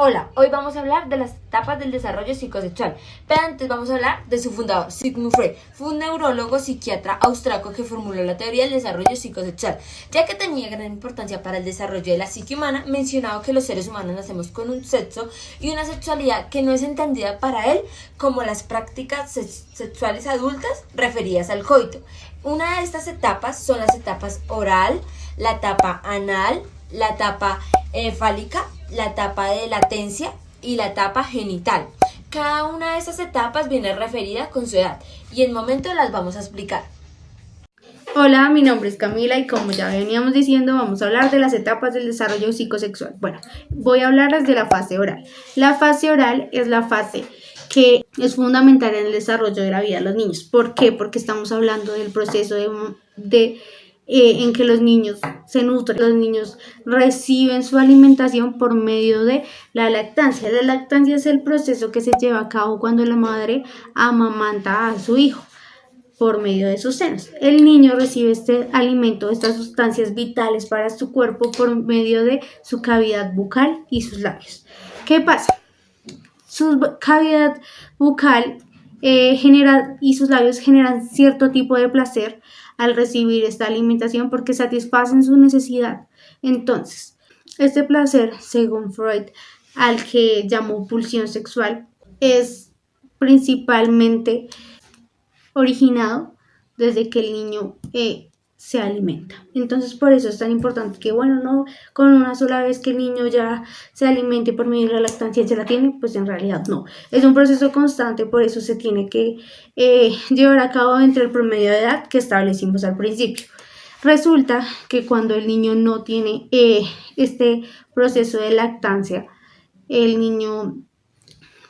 Hola, hoy vamos a hablar de las etapas del desarrollo psicosexual, pero antes vamos a hablar de su fundador, Sigmund Freud. Fue un neurólogo psiquiatra austriaco que formuló la teoría del desarrollo psicosexual, ya que tenía gran importancia para el desarrollo de la psique humana. Mencionaba que los seres humanos nacemos con un sexo y una sexualidad que no es entendida para él como las prácticas sexuales adultas referidas al coito. Una de estas etapas son las etapas oral, la etapa anal, la etapa fálica, la etapa de latencia y la etapa genital. Cada una de estas etapas viene referida con su edad y en momento las vamos a explicar. Hola, mi nombre es Camila y como ya veníamos diciendo, vamos a hablar de las etapas del desarrollo psicosexual. Bueno, voy a hablarles de la fase oral. La fase oral es la fase que es fundamental en el desarrollo de la vida de los niños. ¿Por qué? Porque estamos hablando del proceso en que los niños se nutren, los niños reciben su alimentación por medio de la lactancia. La lactancia es el proceso que se lleva a cabo cuando la madre amamanta a su hijo por medio de sus senos. El niño recibe este alimento, estas sustancias vitales para su cuerpo por medio de su cavidad bucal y sus labios. ¿Qué pasa? Su cavidad bucal y sus labios generan cierto tipo de placer al recibir esta alimentación porque satisfacen su necesidad. Entonces, este placer, según Freud, al que llamó pulsión sexual, es principalmente originado desde que el niño se alimenta. Entonces, por eso es tan importante que, no con una sola vez que el niño ya se alimente por medio de la lactancia ya la tiene, pues en realidad no. Es un proceso constante, por eso se tiene que llevar a cabo entre el promedio de edad que establecimos al principio. Resulta que cuando el niño no tiene este proceso de lactancia, el niño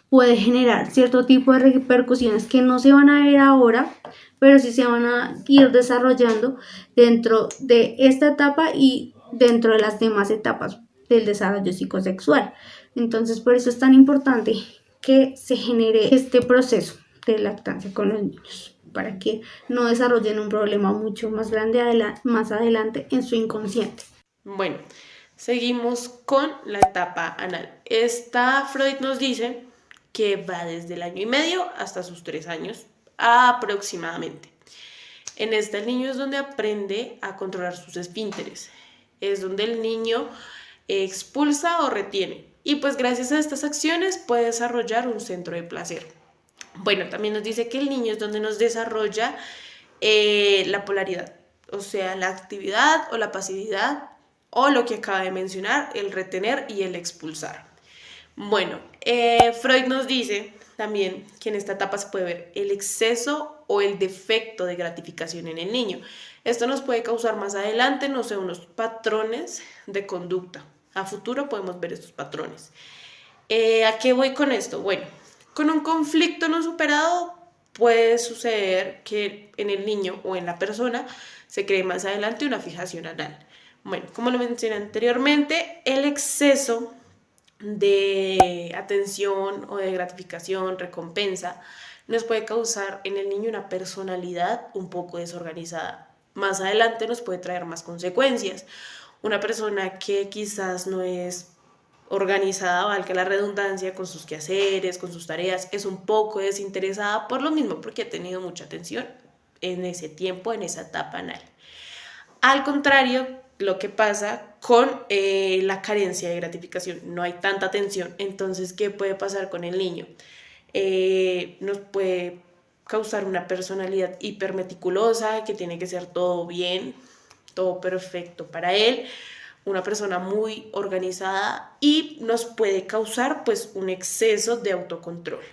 puede generar cierto tipo de repercusiones que no se van a ver ahora, pero sí se van a ir desarrollando dentro de esta etapa y dentro de las demás etapas del desarrollo psicosexual. Entonces, por eso es tan importante que se genere este proceso de lactancia con los niños, para que no desarrollen un problema mucho más grande más adelante en su inconsciente. Bueno, seguimos con la etapa anal. Freud nos dice que va desde el 1 año y medio hasta sus 3 años aproximadamente. En el niño es donde aprende a controlar sus esfínteres, es donde el niño expulsa o retiene y pues gracias a estas acciones puede desarrollar un centro de placer. Bueno, también nos dice que el niño es donde nos desarrolla la polaridad, o sea, la actividad o la pasividad o lo que acaba de mencionar, el retener y el expulsar. Bueno, Freud nos dice también que en esta etapa se puede ver el exceso o el defecto de gratificación en el niño. Esto nos puede causar más adelante, unos patrones de conducta. A futuro podemos ver estos patrones. ¿A qué voy con esto? Bueno, con un conflicto no superado puede suceder que en el niño o en la persona se cree más adelante una fijación anal. Bueno, como lo mencioné anteriormente, el exceso de atención o de gratificación, recompensa, nos puede causar en el niño una personalidad un poco desorganizada. Más adelante nos puede traer más consecuencias. Una persona que quizás no es organizada, valga la redundancia, con sus quehaceres, con sus tareas, es un poco desinteresada por lo mismo, porque ha tenido mucha atención en ese tiempo, en esa etapa anal. Al contrario, lo que pasa con la carencia de gratificación, no hay tanta atención, entonces, ¿qué puede pasar con el niño? Nos puede causar una personalidad hipermeticulosa, que tiene que ser todo bien, todo perfecto para él, una persona muy organizada y nos puede causar pues un exceso de autocontrol.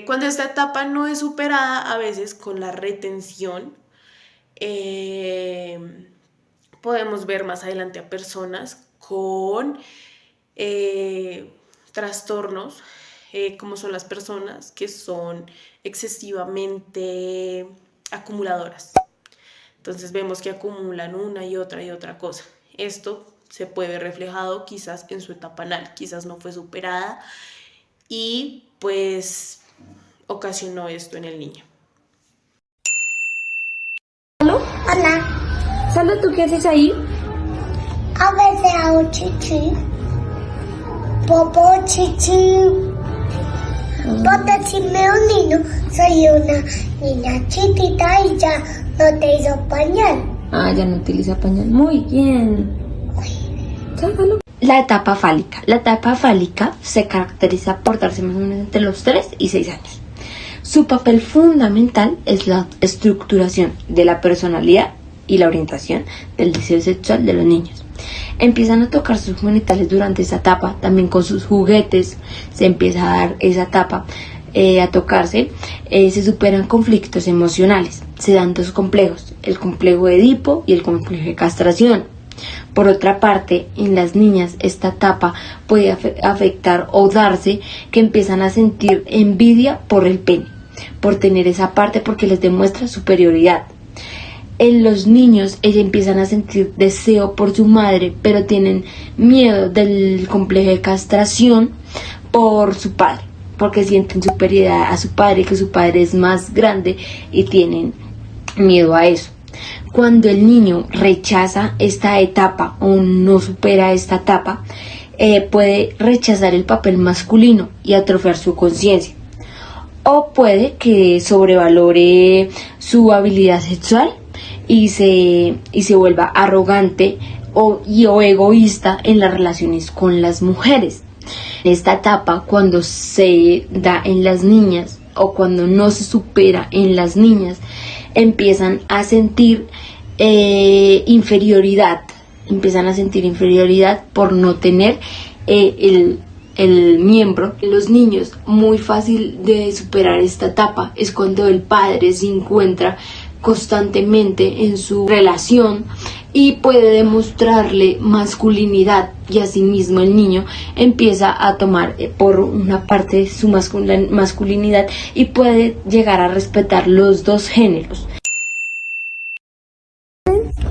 Cuando esta etapa no es superada, a veces con la retención, podemos ver más adelante a personas con trastornos, como son las personas que son excesivamente acumuladoras. Entonces vemos que acumulan una y otra cosa. Esto se puede ver reflejado quizás en su etapa anal, quizás no fue superada y pues ocasionó esto en el niño. Hola, Sandra, ¿tú qué haces ahí? a veces hago chichi. Popo, chichi. Porque si me niño, soy una niña chiquita y ya no te hizo pañal. Ah, ya no utiliza pañal. Muy bien. Sácalo. La etapa fálica. La etapa fálica se caracteriza por darse más o menos entre los 3 y 6 años. Su papel fundamental es la estructuración de la personalidad y la orientación del deseo sexual de los niños. Empiezan a tocar sus genitales durante esa etapa, también con sus juguetes se empieza a dar esa etapa a tocarse. Se superan conflictos emocionales, se dan dos complejos, el complejo de Edipo y el complejo de castración. Por otra parte, en las niñas esta etapa puede afectar o darse que empiezan a sentir envidia por el pene, por tener esa parte porque les demuestra superioridad. En los niños ellos empiezan a sentir deseo por su madre, pero tienen miedo del complejo de castración por su padre, porque sienten superioridad a su padre, que su padre es más grande y tienen miedo a eso. Cuando el niño rechaza esta etapa o no supera esta etapa, puede rechazar el papel masculino y atrofiar su conciencia. O puede que sobrevalore su habilidad sexual y se vuelva arrogante o egoísta en las relaciones con las mujeres. Esta etapa, cuando se da en las niñas o cuando no se supera en las niñas, empiezan a sentir inferioridad por no tener el miembro. Los niños, muy fácil de superar esta etapa es cuando el padre se encuentra constantemente en su relación y puede demostrarle masculinidad, y asimismo el niño empieza a tomar por una parte su masculinidad y puede llegar a respetar los dos géneros.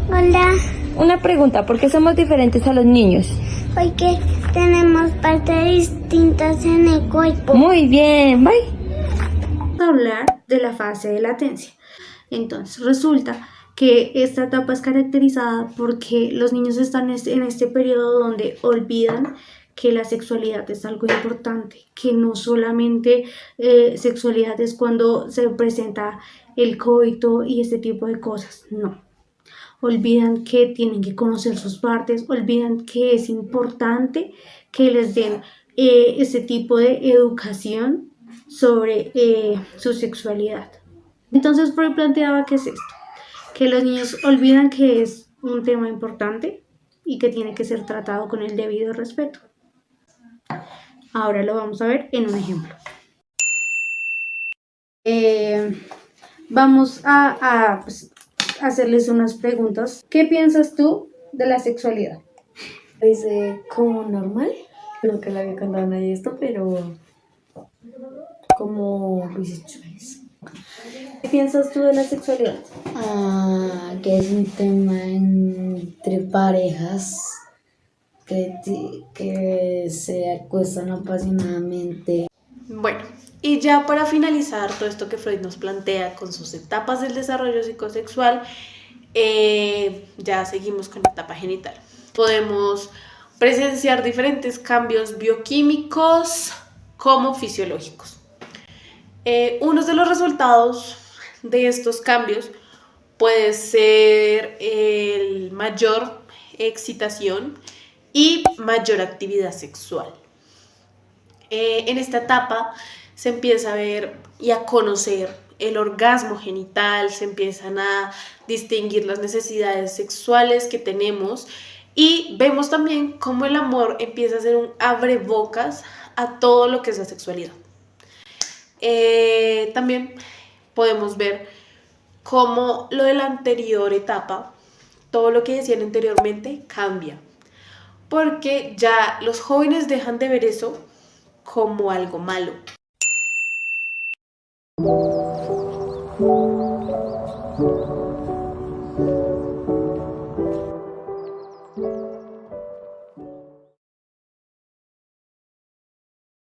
Hola, Una pregunta, ¿por qué somos diferentes a los niños? porque tenemos partes distintas en el cuerpo. Muy bien, bye. Vamos a hablar de la fase de latencia. Entonces, resulta que esta etapa es caracterizada porque los niños están en este periodo donde olvidan que la sexualidad es algo importante, que no solamente sexualidad es cuando se presenta el coito y este tipo de cosas, no. Olvidan que tienen que conocer sus partes, olvidan que es importante que les den ese tipo de educación sobre su sexualidad. Entonces Freud planteaba que es esto, que los niños olvidan que es un tema importante y que tiene que ser tratado con el debido respeto. Ahora lo vamos a ver en un ejemplo. Vamos a hacerles unas preguntas. ¿Qué piensas tú de la sexualidad? Pues como normal, nunca le había contado a nadie esto, pero como bisexuales. ¿Qué piensas tú de la sexualidad? Que es un tema entre parejas que se acuestan apasionadamente. Bueno, y ya para finalizar todo esto que Freud nos plantea con sus etapas del desarrollo psicosexual, ya seguimos con la etapa genital. Podemos presenciar diferentes cambios bioquímicos como fisiológicos. Uno de los resultados de estos cambios puede ser el mayor excitación y mayor actividad sexual. En esta etapa se empieza a ver y a conocer el orgasmo genital, se empiezan a distinguir las necesidades sexuales que tenemos y vemos también cómo el amor empieza a ser un abrebocas a todo lo que es la sexualidad. También podemos ver cómo lo de la anterior etapa, todo lo que decían anteriormente, cambia. Porque ya los jóvenes dejan de ver eso como algo malo.